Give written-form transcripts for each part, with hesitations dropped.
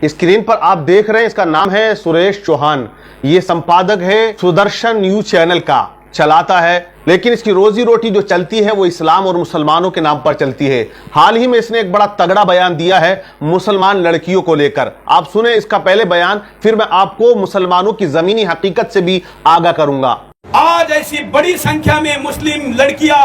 Screen पर आप देख रहे हैं, इसका नाम है सुरेश चौहान। ये संपादक है सुदर्शन न्यूज चैनल का, चलाता है, लेकिन इसकी रोजी रोटी जो चलती है वो इस्लाम और मुसलमानों के नाम पर चलती है। हाल ही में इसने एक बड़ा तगड़ा बयान दिया है मुसलमान लड़कियों को लेकर। आप सुने इसका पहले बयान, फिर मैं आपको मुसलमानों की जमीनी हकीकत से भी आगाह करूंगा। आज ऐसी बड़ी संख्या में मुस्लिम लड़कियां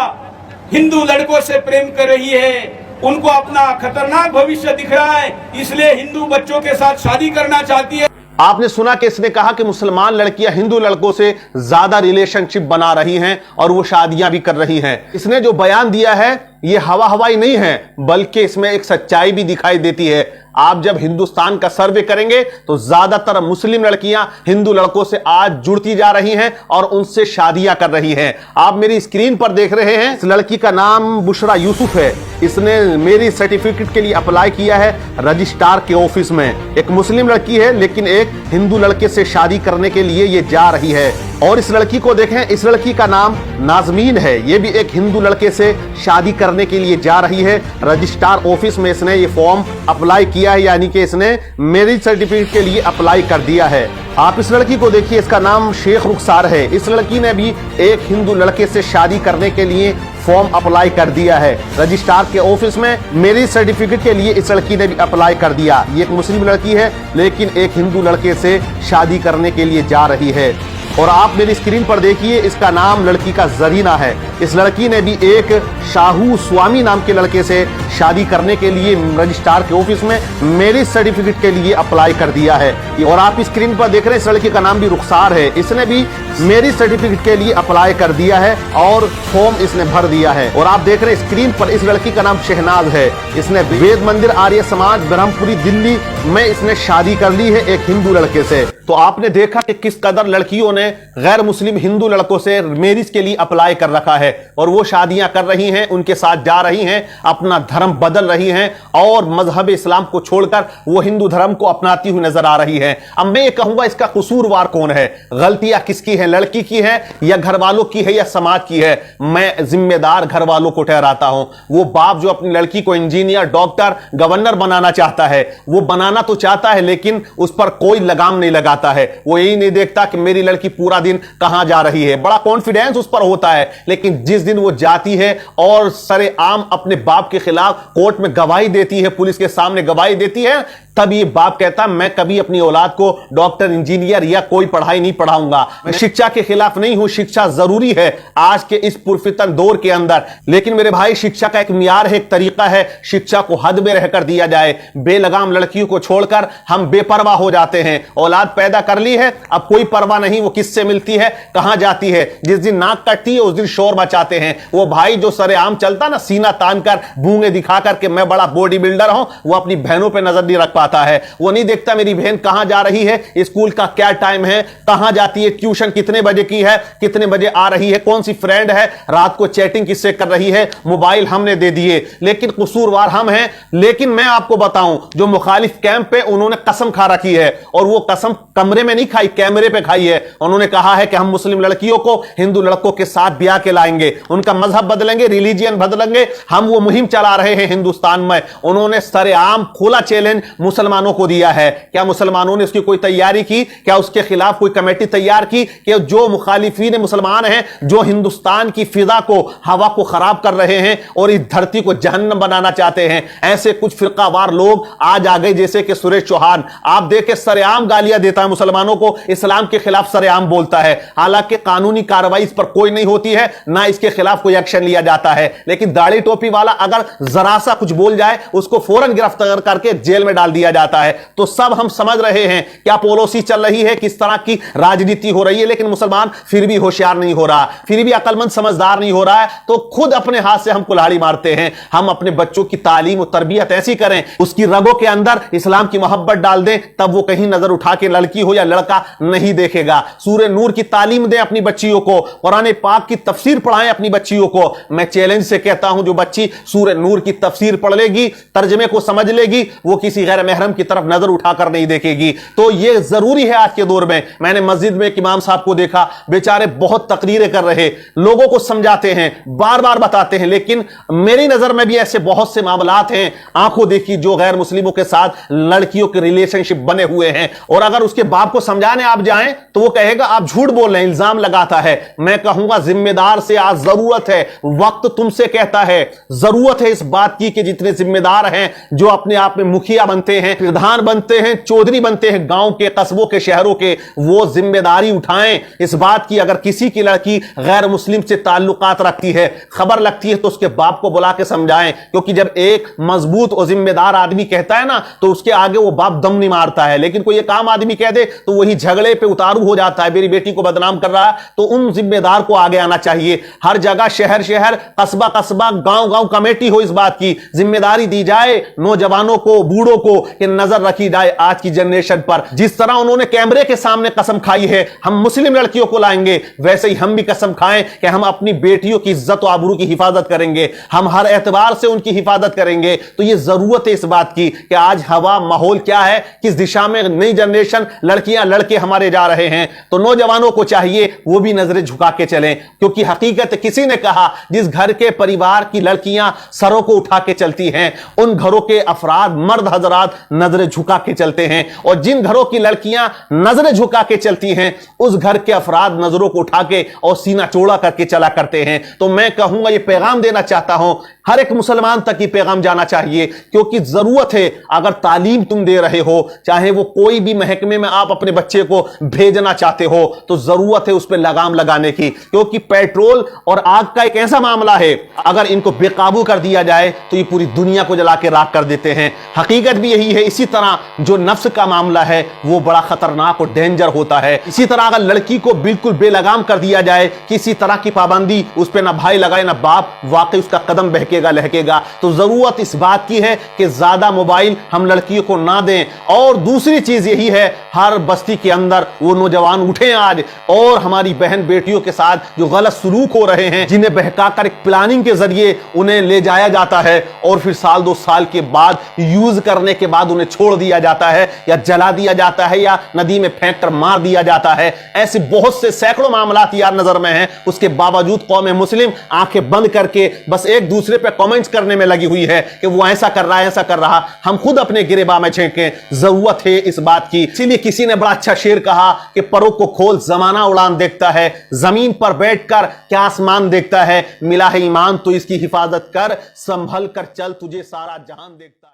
हिंदू लड़कों से प्रेम कर रही है, उनको अपना खतरनाक भविष्य दिख रहा है, इसलिए हिंदू बच्चों के साथ शादी करना चाहती है। आपने सुना कि इसने कहा कि मुसलमान लड़कियां हिंदू लड़कों से ज्यादा रिलेशनशिप बना रही हैं और वो शादियां भी कर रही हैं। इसने जो बयान दिया है ये हवा हवाई नहीं है, बल्कि इसमें एक सच्चाई भी दिखाई देती है। आप जब हिंदुस्तान का सर्वे करेंगे तो ज्यादातर मुस्लिम लड़कियां हिंदू लड़कों से आज जुड़ती जा रही हैं और उनसे शादियां कर रही हैं। आप मेरी स्क्रीन पर देख रहे हैं, इस लड़की का नाम बुशरा यूसुफ है। इसने मेरी सर्टिफिकेट के लिए अप्लाई किया है रजिस्ट्रार के ऑफिस में। एक मुस्लिम लड़की है, लेकिन एक हिंदू लड़के से शादी करने के लिए ये जा रही है। और इस लड़की को देखें, इस लड़की का नाम नाजमीन है। ये भी एक हिंदू लड़के से शादी करने के लिए जा रही है। रजिस्ट्रार ऑफिस में इसने ये फॉर्म अप्लाई किया है, यानी कि इसने मैरिज सर्टिफिकेट के लिए अप्लाई कर दिया है। आप इस लड़की को देखिए, इसका नाम शेख रुखसार है। इस लड़की ने भी एक हिंदू लड़के से शादी करने के लिए फॉर्म अप्लाई कर दिया है रजिस्ट्रार के ऑफिस में। मैरिज सर्टिफिकेट के लिए इस लड़की ने भी अप्लाई कर दिया। ये एक मुस्लिम लड़की है, लेकिन एक हिंदू लड़के से शादी करने के लिए जा रही है। और आप मेरी स्क्रीन पर देखिए, इसका नाम लड़की का जरीना है। इस लड़की ने भी एक शाहू स्वामी नाम के लड़के से शादी करने के लिए रजिस्ट्रार के ऑफिस में मैरिज सर्टिफिकेट के लिए अप्लाई कर दिया है। और आप स्क्रीन पर देख रहे हैं, इस लड़की का नाम भी रुखसार है। इसने भी मैरिज सर्टिफिकेट के लिए अप्लाई कर दिया है और फॉर्म इसने भर दिया है। और आप देख रहे हैं स्क्रीन पर, इस लड़की का नाम शहनाज है। इसने वेद मंदिर आर्य समाज ब्रह्मपुरी दिल्ली में इसने शादी कर ली है एक हिंदू लड़के से। तो आपने देखा कि किस कदर लड़कियों ने गैर मुस्लिम हिंदू लड़कों से मैरिज के लिए अप्लाई कर रखा है और वो शादियां कर रही हैं, उनके साथ जा रही हैं, अपना धर्म बदल रही हैं और मजहब इस्लाम को छोड़कर वो हिंदू धर्म को अपनाती हुई नजर आ रही हैं। अब मैं ये कहूंगा, इसका कसूरवार कौन है? गलतियां किसकी है? लड़की की है या घर वालों की है या समाज की है? मैं जिम्मेदार घर वालों को ठहराता हूं। वो बाप जो अपनी लड़की को इंजीनियर, डॉक्टर, गवर्नर बनाना चाहता है, वो बनाना तो चाहता है, लेकिन उस पर कोई लगाम नहीं लगाता है। वो यही नहीं देखता कि मेरी लड़की पूरा दिन कहां जा रही है। बड़ा कॉन्फिडेंस उस पर होता है, लेकिन जिस दिन वो जाती है और सरेआम अपने बाप के खिलाफ कोर्ट में गवाही देती है, पुलिस के सामने गवाही देती है, तब ये बाप कहता मैं कभी अपनी औलाद को डॉक्टर, इंजीनियर या कोई पढ़ाई नहीं पढ़ाऊंगा। मैं शिक्षा के खिलाफ नहीं हूं, शिक्षा जरूरी है आज के इस पुरफितन दौर के अंदर, लेकिन मेरे भाई शिक्षा का एक मियार है, एक तरीका है। शिक्षा को हद में रहकर दिया जाए। बेलगाम लड़कियों को छोड़कर हम बेपरवाह हो जाते हैं। औलाद पैदा कर ली है, अब कोई परवाह नहीं वो किससे मिलती है, कहां जाती है। जिस दिन नाक कटती है उस दिन शोर मचाते हैं। वो भाई जो सरेआम चलता ना, सीना तान कर, बूंगे दिखा करके मैं बड़ा बॉडी बिल्डर हूं, वो अपनी बहनों पर नजर नहीं रख पाता है। वो नहीं देखता मेरी बहन कहां जा रही है, स्कूल का क्या टाइम है, कहां जाती है, ट्यूशन कितने बजे की है, कितने बजे आ रही है, कौन सी फ्रेंड है, रात को चैटिंग किससे कर रही है, मोबाइल हमने दे दिए, लेकिन कसूरवार हम हैं। लेकिन मैं आपको बताऊं, जो मुखालिफ कैंप पे उन्होंने कसम खा रखी है, और वो कसम कमरे में नहीं खाई, कैमरे पे खाई है। उन्होंने कहा है कि हम मुस्लिम लड़कियों को हिंदू लड़कों के साथ ब्याह के लाएंगे, उनका मजहब बदलेंगे, रिलीजियन बदलेंगे। हम वो मुहिम चला रहे हैं हिंदुस्तान में। उन्होंने सरेआम खुला चैलेंज मुसलमानों को दिया है। क्या मुसलमानों ने उसकी कोई तैयारी की? क्या उसके खिलाफ कोई कमेटी तैयार की कि जो मुखालिफीन मुसलमान हैं, जो हिंदुस्तान की फिजा को, हवा को खराब कर रहे हैं और इस धरती को जहन्नम बनाना चाहते हैं, ऐसे कुछ फिरकावार लोग आज आ गए, जैसे कि सुरेश चौहान। आप देखें, सरेआम गालियां देता है मुसलमानों को, इस्लाम के खिलाफ सरेआम बोलता है। हालांकि कानूनी कार्रवाई इस पर कोई नहीं होती है, ना इसके खिलाफ कोई एक्शन लिया जाता है, लेकिन दाढ़ी टोपी वाला अगर जरा सा कुछ बोल जाए उसको फौरन गिरफ्तार करके जेल में डाल दिया जाता है। तो सब हम समझ रहे हैं क्या पॉलिसी चल रही है, किस तरह की राजनीति हो रही है, लेकिन मुसलमान फिर भी होशियार नहीं हो रहा, फिर भी अक्लमंद समझदार नहीं हो रहा है। तो खुद अपने हाथ से हम कुल्हाड़ी मारते हैं। हम अपने बच्चों की तालीम और तरबियत ऐसी करें, उसकी रगों के अंदर इस्लाम की मोहब्बत डाल दें, तब वो कहीं नजर उठा के लड़की हो या लड़का नहीं देखेगा। सूरह नूर की तालीम दें अपनी बच्चियों को, कुरान पाक की तफसीर पढ़ाएं अपनी बच्चियों को। मैं चैलेंज से कहता हूं, जो बच्ची सूरह नूर की तफसीर पढ़ लेगी, तर्जमे को समझ लेगी, वो किसी गैर महरम की तरफ नजर उठाकर नहीं देखेगी। तो ये जरूरी है आज के दौर में। मैंने मस्जिद में एक इमाम साहब को देखा, बेचारे बहुत तकरीरें कर रहे, लोगों को समझाते हैं, बार बार बताते हैं, लेकिन मेरी नजर में भी ऐसे बहुत से मामलात हैं, आंखों देखी, जो गैर मुस्लिमों के साथ लड़कियों के रिलेशनशिप बने हुए हैं। और अगर उसके बाप को समझाने आप जाएं तो वो कहेगा आप झूठ बोल रहे हैं, इल्जाम लगाता है। मैं कहूंगा जिम्मेदार से आज जरूरत है, वक्त तुमसे कहता है, जरूरत है इस बात की कि जितने जिम्मेदार हैं, जो अपने आप में मुखिया बनते हैं, प्रधान बनते हैं, चौधरी बनते हैं, गांव के, कस्बों के, शहरों के, वो जिम्मेदारी उठाएं इस बात की। अगर किसी की लड़की गैर मुस्लिम से ताल्लुकात रखती है, खबर लगती है, तो उसके बाप को बुला के समझाएं। क्योंकि जब एक मजबूत और जिम्मेदार आदमी कहता है ना, तो उसके आगे वो बाप दम नहीं मारता है। लेकिन कोई एक आम आदमी कह दे तो वही झगड़े पे उतारू हो जाता है, मेरी बेटी को बदनाम कर रहा है। तो उन जिम्मेदार को आगे आना चाहिए। हर जगह, शहर शहर, कस्बा कस्बा, गांव गांव कमेटी हो, इस बात की जिम्मेदारी दी जाए नौजवानों को, बूढ़ों को, कि नजर रखी जाए आज की जनरेशन पर। जिस तरह उन्होंने कैमरे के सामने कसम खाई है हम मुस्लिम लड़कियों को लाएंगे, वैसे ही हम भी कसम खाएं कि हम अपनी बेटियों की इज्जत और आबरू की हिफाजत करेंगे, हम हर एतबार से उनकी हिफाजत करेंगे। तो यह जरूरत है इस बात की कि आज हवा, माहौल क्या है, किस दिशा में नई जनरेशन, लड़कियां लड़के हमारे जा रहे हैं। तो नौजवानों को चाहिए वो भी नजरें झुका के चलें। क्योंकि हकीकत, किसी ने कहा, जिस घर के परिवार की लड़कियां सरों को उठा के चलती हैं, उन घरों के अफराद, मर्द हजरात नजरें झुका के चलते हैं। और जिन घरों की लड़कियां नजरें झुका के चलती हैं, उस घर के अफराद नजरों को उठा के और सीना चौड़ा करके चला करते हैं। तो मैं कहूंगा, ये पैगाम देना चाहता हूं, हर एक मुसलमान तक ये पैगाम जाना चाहिए। क्योंकि जरूरत है, अगर तालीम तुम दे रहे हो, चाहे वो कोई भी महकमे में आप अपने बच्चे को भेजना चाहते हो, तो जरूरत है उस पर लगाम लगाने की। क्योंकि पेट्रोल और आग का एक ऐसा मामला है, अगर इनको बेकाबू कर दिया जाए तो ये पूरी दुनिया को जला के राख कर देते हैं। हकीकत भी यही है। इसी तरह जो नफ्स का मामला है वो बड़ा खतरनाक और डेंजर होता है। इसी तरह अगर लड़की को बिल्कुल बेलगाम कर दिया जाए, किसी तरह की पाबंदी उस पर ना भाई लगाए ना बाप, वाकई उसका कदम बहकेगा लहकेगा। तो जरूरत इस बात की है कि ज्यादा मोबाइल हम लड़कियों को ना दें। और दूसरी चीज यही है, हर बस्ती के अंदर वो नौजवान उठे आज और हमारी बहन बेटियों के साथ जो गलत सलूक हो रहे हैं, जिन्हें बहकाकर एक प्लानिंग के जरिए उन्हें ले जाया जाता है और फिर साल 2 साल के बाद, यूज करने के बाद उन्हें छोड़ दिया जाता है या जला दिया जाता है या नदी में फेंक कर मार दिया जाता है। ऐसे बहुत से सैकड़ों मामलात यार नजर में हैं। उसके बावजूद कौम मुस्लिम आंखें बंद करके बस एक दूसरे पे कमेंट्स करने में लगी हुई है कि वो ऐसा कर रहा है, ऐसा कर रहा। हम खुद अपने गिरेबान में झेंके। जरूरत है इस बात की। इसीलिए किसी ने बड़ा अच्छा शेर कहा कि परों को खोल, जमाना उड़ान देखता है, जमीन पर बैठकर क्या आसमान देखता है। मिला है ईमान तो इसकी हिफाजत कर, संभल कर चल, तुझे सारा जहान देखता है।